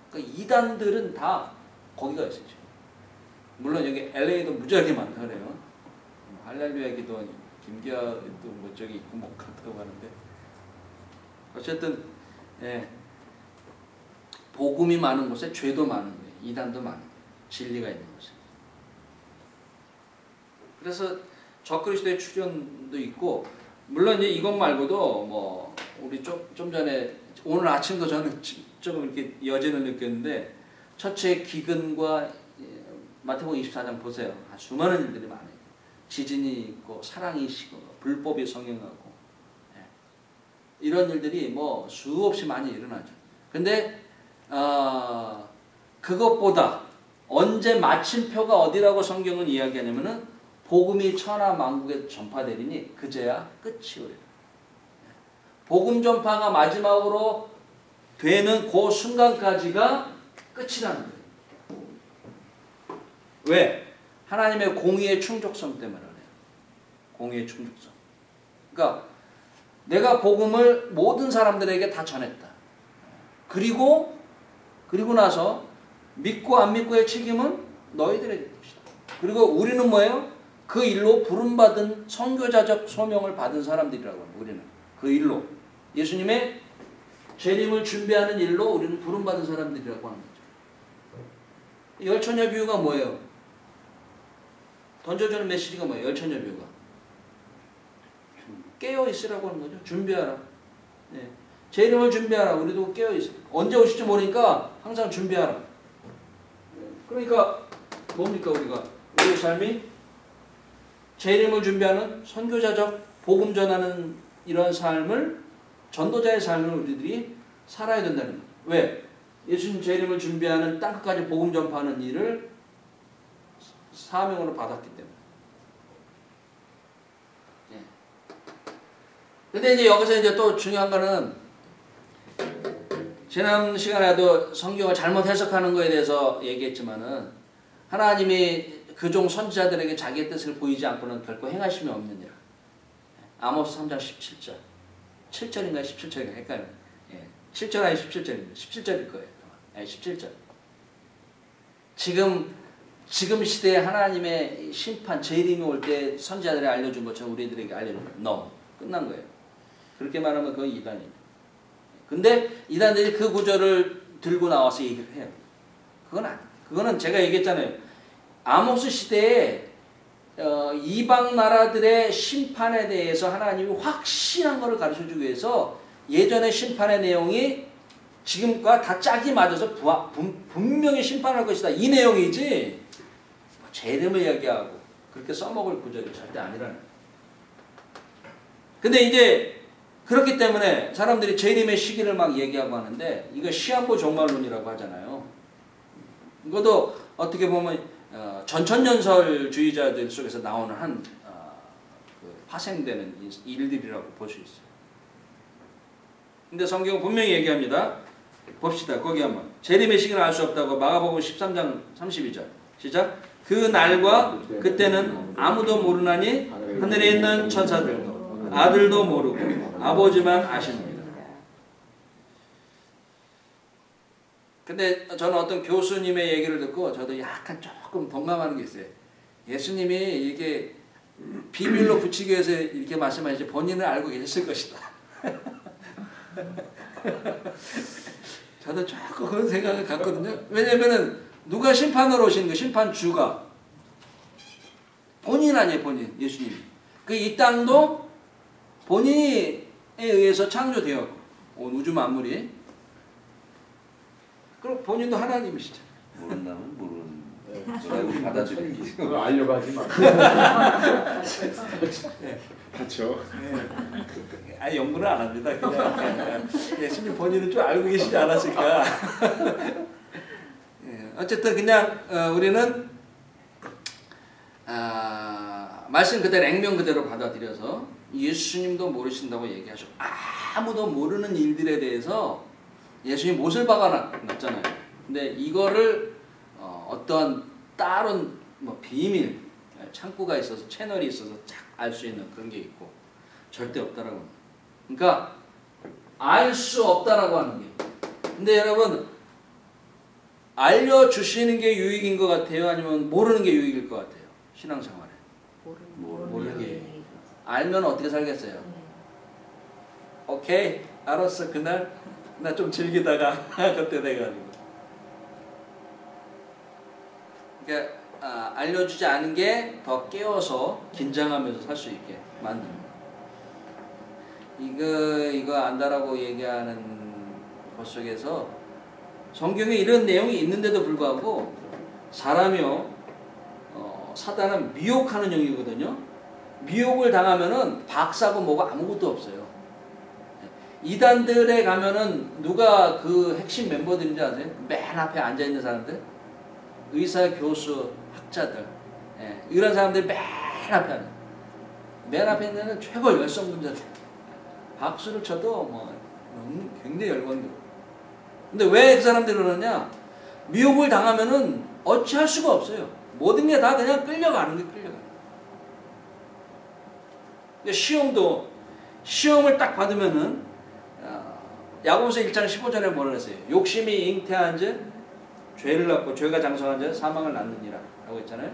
그러니까 이단들은 다 거기가 있어요. 물론 여기 LA도 무지하게 많다 그래요. 할렐루야 기도 김기아도 뭐 저기 있고 뭐 그렇다고 하는데 어쨌든 복음이 많은 곳에 죄도 많은 거예요. 이단도 많은 거예요. 진리가 있는 곳에. 그래서 적그리스도의 출현도 있고 물론 이제 이것 말고도 뭐 우리 좀 전에 오늘 아침도 저는 조금 이렇게 여진을 느꼈는데 첫째 기근과 마태복음 24장 보세요. 수많은 일들이 많아요. 지진이 있고 사랑이 있고 불법이 성행하고 이런 일들이 뭐 수없이 많이 일어나죠. 근데 그것보다 언제 마침표가 어디라고 성경은 이야기하냐면은 복음이 천하 만국에 전파되리니 그제야 끝이 오리라. 복음 전파가 마지막으로 되는 그 순간까지가 끝이라는 거예요. 왜? 하나님의 공의의 충족성 때문에 그래요. 공의의 충족성. 그러니까 내가 복음을 모든 사람들에게 다 전했다. 그리고 나서 믿고 안 믿고의 책임은 너희들의 것이다. 그리고 우리는 뭐예요? 그 일로 부름받은 선교자적 소명을 받은 사람들이라고 합니다. 우리는 그 일로 예수님의 재림을 준비하는 일로 우리는 부름받은 사람들이라고 하는 거죠. 열처녀 비유가 뭐예요? 던져주는 메시지가 뭐예요? 열처녀 비유가 깨어 있으라고 하는 거죠. 준비하라. 재림을 준비하라. 우리도 깨어 있어. 언제 오실지 모르니까 항상 준비하라. 그러니까 뭡니까 우리가 우리의 삶이 재림을 준비하는 선교자적 복음 전하는 이런 삶을 전도자의 삶을 우리들이 살아야 된다는 거예요. 왜? 예수님 재림을 준비하는 땅끝까지 복음 전파하는 일을 사명으로 받았기 때문에. 근데 이제 여기서 이제 또 중요한 거는 지난 시간에도 성경을 잘못 해석하는 거에 대해서 얘기했지만은 하나님이 그종 선지자들에게 자기의 뜻을 보이지 않고는 결코 행하심이 없느니라. 아모스 3장 17절. 7절인가 17절인가 헷갈려요. 예. 7절 아니 17절입니다. 17절일 거예요. 아니 17절. 지금 시대에 하나님의 심판, 재림이 올 때 선지자들이 알려준 것처럼 우리들에게 알려준 거예요. No. 끝난 거예요. 그렇게 말하면 그건 이단입니다. 근데 이단들이 그 구절을 들고 나와서 얘기를 해요. 그거는 제가 얘기했잖아요. 아모스 시대에 이방 나라들의 심판에 대해서 하나님이 확실한 것을 가르쳐주기 위해서 예전의 심판의 내용이 지금과 다 짝이 맞아서 분명히 심판할 것이다. 이 내용이지 재림을 이야기하고 그렇게 써먹을 구절이 절대 아니라는 거예요. 근데 이제 그렇기 때문에 사람들이 재림의 시기를 막 얘기하고 하는데 이거 시한부 종말론이라고 하잖아요. 이것도 어떻게 보면 전천년설주의자들 속에서 나오는 그 파생되는 일들이라고 볼 수 있어요. 근데 성경은 분명히 얘기합니다. 봅시다. 거기 한번. 재림의 시기는 알 수 없다고 마가복음 13장 32절. 시작. 그 날과 그때는 아무도 모르나니 하늘에 있는 천사들도 아들도 모르고 아버지만 아십니다. 근데 저는 어떤 교수님의 얘기를 듣고 저도 약간 조금 동감하는 게 있어요. 예수님이 이게 비밀로 붙이기 위해서 이렇게 말씀하시지 본인은 알고 계셨을 것이다. 저도 조금 그런 생각을 갖거든요. 왜냐면은 누가 심판으로 오신 거 심판주가 본인 아니에요. 본인 예수님이. 그 이 땅도 본인에 의해서 창조되었고 온 우주 만물이 그럼 본인도 하나님이시죠. 모른다면 모르는 거라고 받아들이기. 그거 알려고 하지 마. 그렇죠. 아니 연구는 안 합니다. 그냥 예수님 본인은 좀 알고 계시지 않았을까. 어쨌든 그냥 우리는 말씀 그대로 액면 그대로 받아들여서 예수님도 모르신다고 얘기하죠. 아무도 모르는 일들에 대해서 예수님 못을 박아놨잖아요. 근데 이거를 어떤 다른 뭐 비밀 창구가 있어서 채널이 있어서 쫙 알 수 있는 그런 게 있고 절대 없다라고 합니다. 그러니까 알 수 없다라고 하는 게. 근데 여러분 알려주시는 게 유익인 것 같아요? 아니면 모르는 게 유익일 것 같아요? 신앙생활에. 모르는 게 유익. 알면 어떻게 살겠어요? 오케이 알았어 그날 나 좀 즐기다가 그때 돼가지고. 그러니까 알려주지 않은 게 더 깨워서 긴장하면서 살 수 있게 만듭니다. 이거 안다라고 얘기하는 것 속에서 성경에 이런 내용이 있는데도 불구하고 사람이요 사단은 미혹하는 영이거든요. 미혹을 당하면은 박사고 뭐고 아무것도 없어요. 이단들에 가면은 누가 그 핵심 멤버들인지 아세요? 맨 앞에 앉아 있는 사람들, 의사, 교수, 학자들, 이런 사람들이 맨 앞에 앉아. 맨 앞에 있는 최고 열성분자들. 박수를 쳐도 뭐 굉장히 열광되고. 근데 왜 그 사람들이 그러냐? 미혹을 당하면은 어찌할 수가 없어요. 모든 게 다 그냥 끌려가는 게 끌려가는. 시험도 시험을 딱 받으면은 야고보서 1장 15절에 뭐라 그랬어요? 욕심이 잉태한 자 죄를 낳고 죄가 장성한 자 사망을 낳느니라 라고 했잖아요.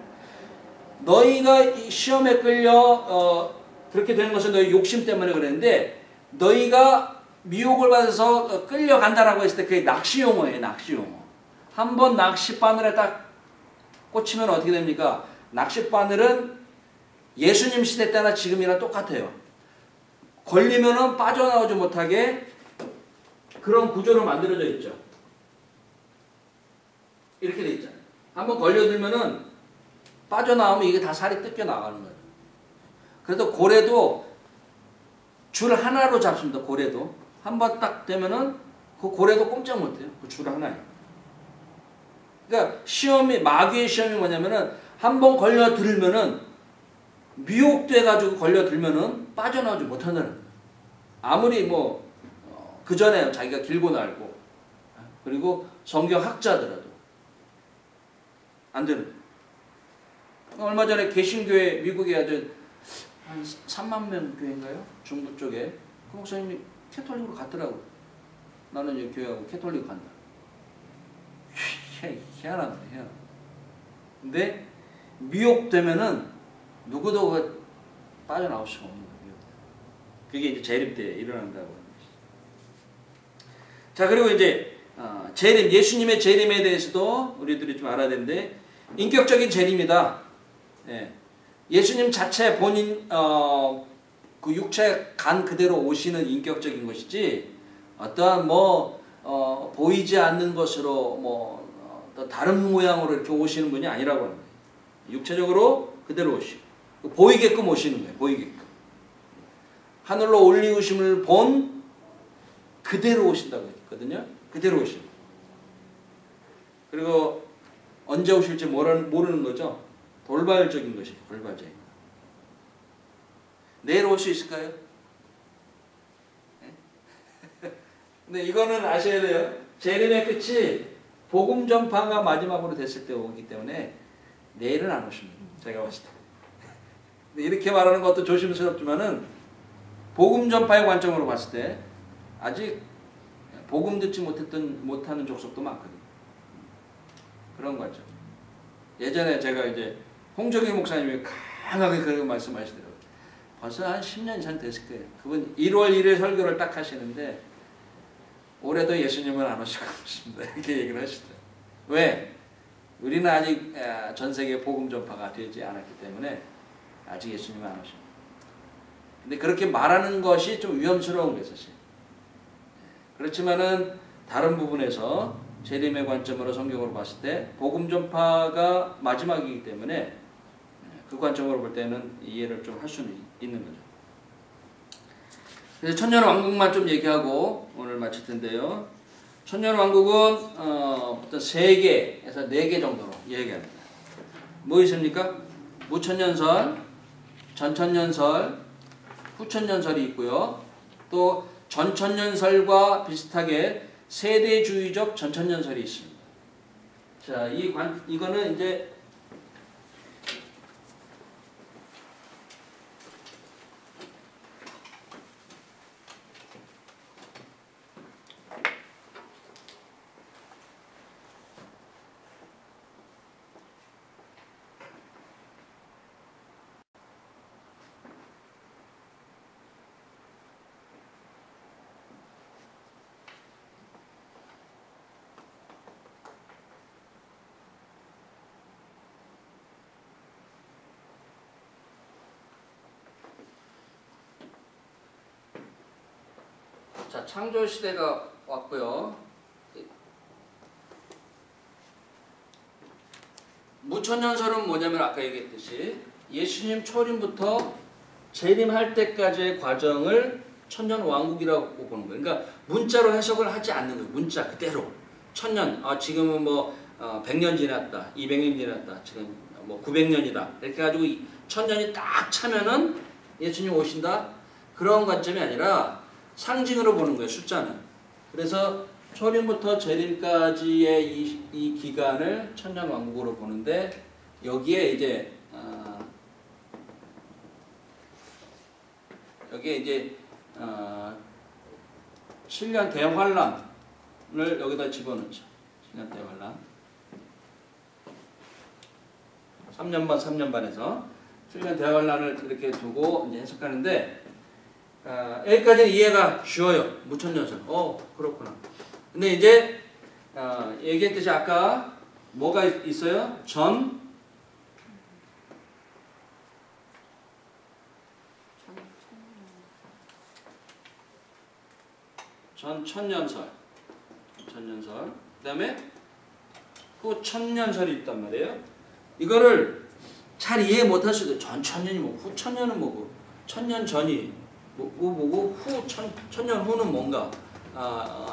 너희가 이 시험에 끌려 그렇게 된 것은 너희 욕심 때문에 그랬는데 너희가 미혹을 받아서 끌려간다라고 했을 때 그게 낚시용어예요. 낚시용어. 한번 낚싯바늘에 딱 꽂히면 어떻게 됩니까? 낚싯바늘은 예수님 시대 때나 지금이나 똑같아요. 걸리면은 빠져나오지 못하게 그런 구조로 만들어져 있죠. 이렇게 돼 있잖아요. 한번 걸려들면은 빠져나오면 이게 다 살이 뜯겨 나가는 거예요. 그래도 고래도 줄 하나로 잡습니다. 고래도 한번 딱 되면은 그 고래도 꼼짝 못해요. 그 줄 하나에. 그러니까 시험이 마귀의 시험이 뭐냐면은 한번 걸려들면은 미혹돼 가지고 걸려들면은 빠져나오지 못한다는 거예요. 아무리 뭐 그 전에 자기가 길고 날고 그리고 성경 학자더라도 안 되는. 얼마 전에 개신교회 미국에 아주 한 3만 명 교회인가요? 중부 쪽에 그 목사님이 캐톨릭으로 갔더라고. 나는 이 교회하고 캐톨릭 간다. 희한하네, 희한. 근데 미혹되면은 누구도 빠져나올 수가 없는 거예요. 그게 이제 재림 때 일어난다고 하는 것이죠. 자, 그리고 이제 재림, 예수님의 재림에 대해서도 우리들이 좀 알아야 되는데 인격적인 재림이다. 예. 예수님 자체 본인 그 육체 간 그대로 오시는 인격적인 것이지 어떠한 뭐 보이지 않는 것으로 뭐 다른 모양으로 이렇게 오시는 분이 아니라고 하는 거예요. 육체적으로 그대로 오시고 보이게끔 오시는 거예요. 보이게끔. 하늘로 올리우심을 본 그대로 오신다고 했거든요. 그대로 오시는 거예요. 그리고 언제 오실지 모르는 거죠. 돌발적인 것이에요. 돌발적인 거. 내일 올 수 있을까요? 네? 근데 이거는 아셔야 돼요. 재림의 끝이 복음 전파가 마지막으로 됐을 때 오기 때문에 내일은 안 오십니다. 제가 봤을 때. 근데 이렇게 말하는 것도 조심스럽지만은 복음 전파의 관점으로 봤을 때 아직 복음 듣지 못하는 족속도 많거든요. 그런 관점. 예전에 제가 이제 홍정희 목사님이 강하게 그렇게 말씀하시더라고요. 벌써 한 10년 이상 됐을 거예요. 그분 1월 1일 설교를 딱 하시는데 올해도 예수님은 안 오실 것 같습니다. 이렇게 얘기를 하시더라고요. 왜? 우리는 아직 전 세계 복음 전파가 되지 않았기 때문에 아직 예수님은 안 오십니다. 근데 그렇게 말하는 것이 좀 위험스러운 거예요, 사실. 그렇지만은 다른 부분에서 재림의 관점으로 성경으로 봤을 때 복음 전파가 마지막이기 때문에 그 관점으로 볼 때는 이해를 좀 할 수는 있는 거죠. 그래서 천년왕국만 좀 얘기하고 오늘 마칠 텐데요. 천년왕국은 어떤 3개에서 4개 정도로 얘기합니다. 뭐 있습니까? 무천년설, 전천년설, 후천년설이 있고요. 또 전천년설과 비슷하게 세대주의적 전천년설이 있습니다. 자, 이거는 이제 자, 창조 시대가 왔고요. 무천년설은 뭐냐면 아까 얘기했듯이 예수님 초림부터 재림할 때까지의 과정을 천년왕국이라고 보는 거예요. 그러니까 문자로 해석을 하지 않는 거예요. 문자 그대로. 천년, 지금은 뭐 100년 지났다, 200년 지났다, 지금 뭐 900년이다. 이렇게 해가지고 천년이 딱 차면은 예수님 오신다. 그런 관점이 아니라 상징으로 보는 거예요. 숫자는. 그래서 초림부터 재림까지의 이 기간을 천년왕국으로 보는데 여기에 이제 7년 대환란을 여기다 집어넣죠. 7년 대환란. 3년 반, 3년 반에서 7년 대환란을 이렇게 두고 이제 해석하는데 여기까지는 이해가 쉬워요. 무천년설. 그렇구나. 근데 이제 얘기했듯이 아까 뭐가 있어요? 전천년설. 천년설. 그 다음에 후천년설이 있단 말이에요. 이거를 잘 이해 못할 수도 있어요. 전천년이 뭐고 후천년은 뭐고 천년 전이 뭐고 천년 후는 뭔가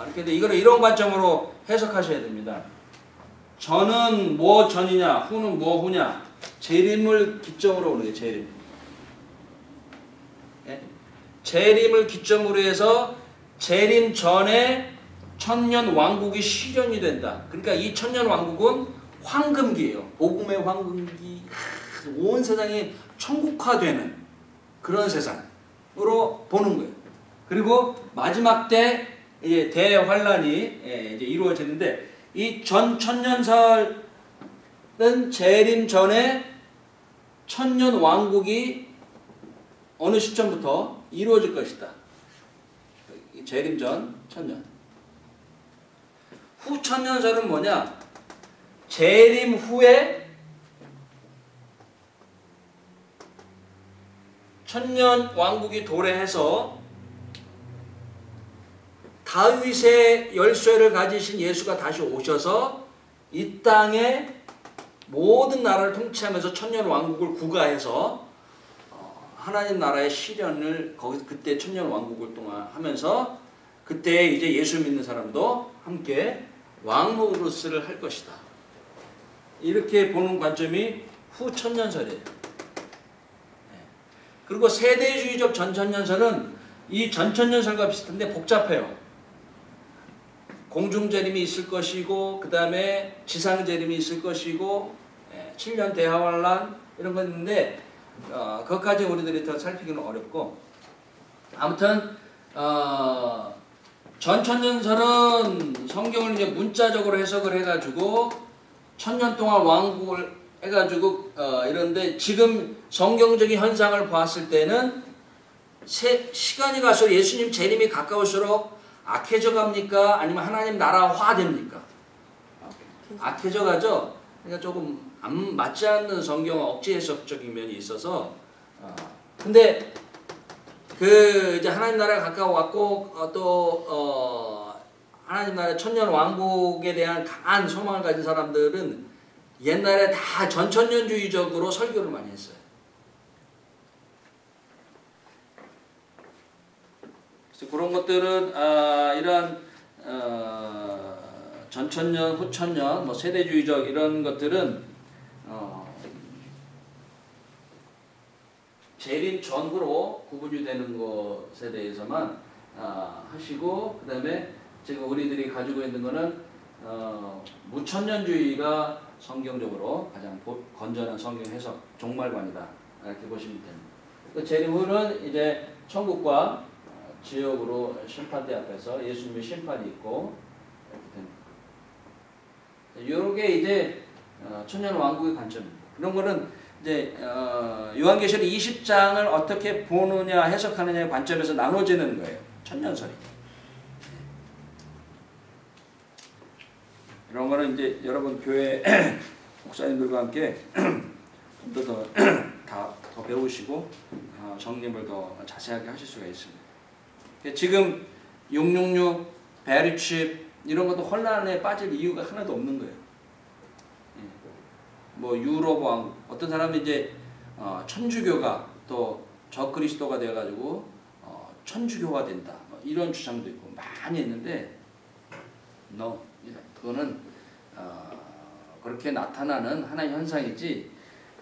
이렇게 이거를 이런 관점으로 해석하셔야 됩니다. 전은 뭐 전이냐, 후는 뭐 후냐, 재림을 기점으로 오는 게 재림. 예? 재림을 기점으로 해서 재림 전에 천년 왕국이 실현이 된다. 그러니까 이 천년 왕국은 황금기예요. 복음의 황금기, 온 세상이 천국화되는 그런 세상으로 보는 거예요. 그리고 마지막 때 이제 대환란이 이제 이루어지는데, 이 전 천년설은 재림 전에 천년 왕국이 어느 시점부터 이루어질 것이다. 재림 전 천년. 후 천년설은 뭐냐? 재림 후에 천년 왕국이 도래해서 다윗의 열쇠를 가지신 예수가 다시 오셔서 이 땅에 모든 나라를 통치하면서 천년 왕국을 구가해서 하나님 나라의 실현을 거기서 그때 천년 왕국을 동안 하면서 그때 이제 예수 믿는 사람도 함께 왕 노릇을 할 것이다. 이렇게 보는 관점이 후 천년설이에요. 그리고 세대주의적 전천년설은 이 전천년설과 비슷한데 복잡해요. 공중재림이 있을 것이고, 그 다음에 지상재림이 있을 것이고, 7년 대환란 이런 건 있는데 그것까지 우리들이 더 살피기는 어렵고, 아무튼 전천년설은 성경을 이제 문자적으로 해석을 해가지고 천년 동안 왕국을 해가지고 이런데, 지금 성경적인 현상을 봤을 때는 시간이 갈수록 예수님 재림이 가까울수록 악해져 갑니까? 아니면 하나님 나라화 됩니까? 악해져 가죠. 그러니까 조금 안 맞지 않는 성경 억지 해석적인 면이 있어서 근데 그 이제 하나님 나라가 가까워 왔고 또 하나님 나라의 천년 왕국에 대한 강한 소망을 가진 사람들은 옛날에 다 전천년주의적으로 설교를 많이 했어요. 그래서 그런 것들은 이런 전천년, 후천년, 뭐 세대주의적 이런 것들은 재림 전후로 구분이 되는 것에 대해서만 하시고, 그 다음에 지금 우리들이 가지고 있는 거는 무천년주의가 성경적으로 가장 건전한 성경 해석, 종말관이다. 이렇게 보시면 됩니다. 그 재림 후는 이제 천국과 지옥으로 심판대 앞에서 예수님의 심판이 있고 이렇게 됩니다. 요게 이제 천년 왕국의 관점입니다. 그런 거는 이제 요한계시록 20장을 어떻게 보느냐 해석하느냐의 관점에서 나눠지는 거예요. 천년설이. 이런 거는 이제 여러분 교회 목사님들과 함께 좀 더 배우시고 정립을 더 자세하게 하실 수가 있습니다. 지금 666, 베리칩 이런 것도 혼란에 빠질 이유가 하나도 없는 거예요. 뭐 유로왕, 어떤 사람은 이제 천주교가 또 적그리스도가 되어가지고 천주교가 된다, 뭐 이런 주장도 있고 많이 있는데, 그거는 그렇게 나타나는 하나의 현상이지,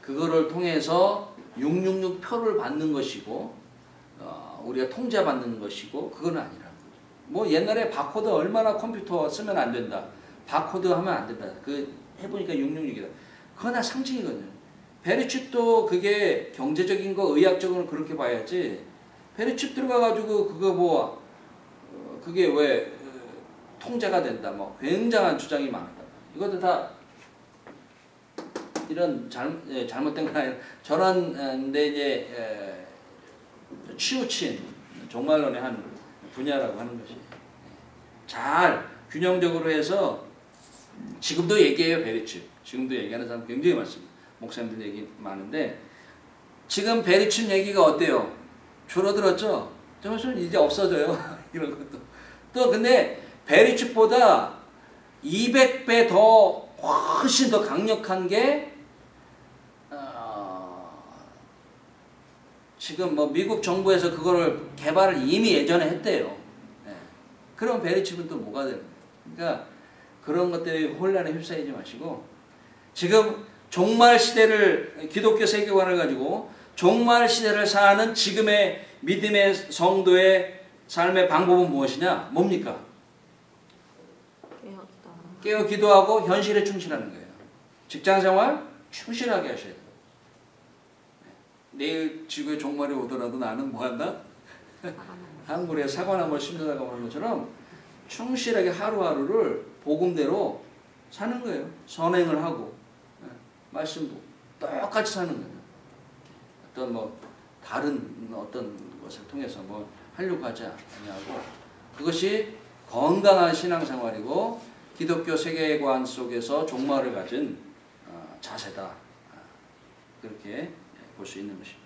그거를 통해서 666 표를 받는 것이고 우리가 통제받는 것이고 그건 아니라는 거죠. 뭐 옛날에 바코드 얼마나 컴퓨터 쓰면 안 된다, 바코드 하면 안 된다, 그 해보니까 666이다. 그건 다 상징이거든요. 베리칩도 그게 경제적인 거, 의학적으로 그렇게 봐야지, 베리칩 들어가가지고 그거 뭐 그게 왜 통제가 된다, 뭐 굉장한 주장이 많았다. 이것도 다 이런 잘못된 건 아니라 저런데 이제 치우친 종말론의 한 분야라고 하는 것이, 잘 균형적으로 해서 지금도 얘기해요. 베리칩 지금도 얘기하는 사람 굉장히 많습니다. 목사님들 얘기 많은데, 지금 베리칩 얘기가 어때요? 줄어들었죠? 좀 이제 없어져요. 이런 것도. 또 근데 베리칩보다 200배 더 훨씬 더 강력한 게 지금 뭐 미국 정부에서 그거를 개발을 이미 예전에 했대요. 네. 그럼 베리칩은 또 뭐가 되는 거예요? 그러니까 그런 것들이 혼란에 휩싸이지 마시고, 지금 종말 시대를, 기독교 세계관을 가지고 종말 시대를 사는 지금의 믿음의 성도의 삶의 방법은 무엇이냐? 뭡니까? 깨었다. 깨어 기도하고 현실에 충실하는 거예요. 직장생활 충실하게 하셔야 돼요. 내일 지구의 종말이 오더라도 나는 뭐한다? 한 그루의 사과나무를 심는다고 하는 것처럼 충실하게 하루하루를 복음대로 사는 거예요. 선행을 하고 말씀도 똑같이 사는 거예요. 어떤 뭐 다른 어떤 것을 통해서 뭐 하려고 하지 아니하고 그것이 건강한 신앙생활이고 기독교 세계관 속에서 종말을 가진 자세다. 그렇게 볼 수 있는 것입니다.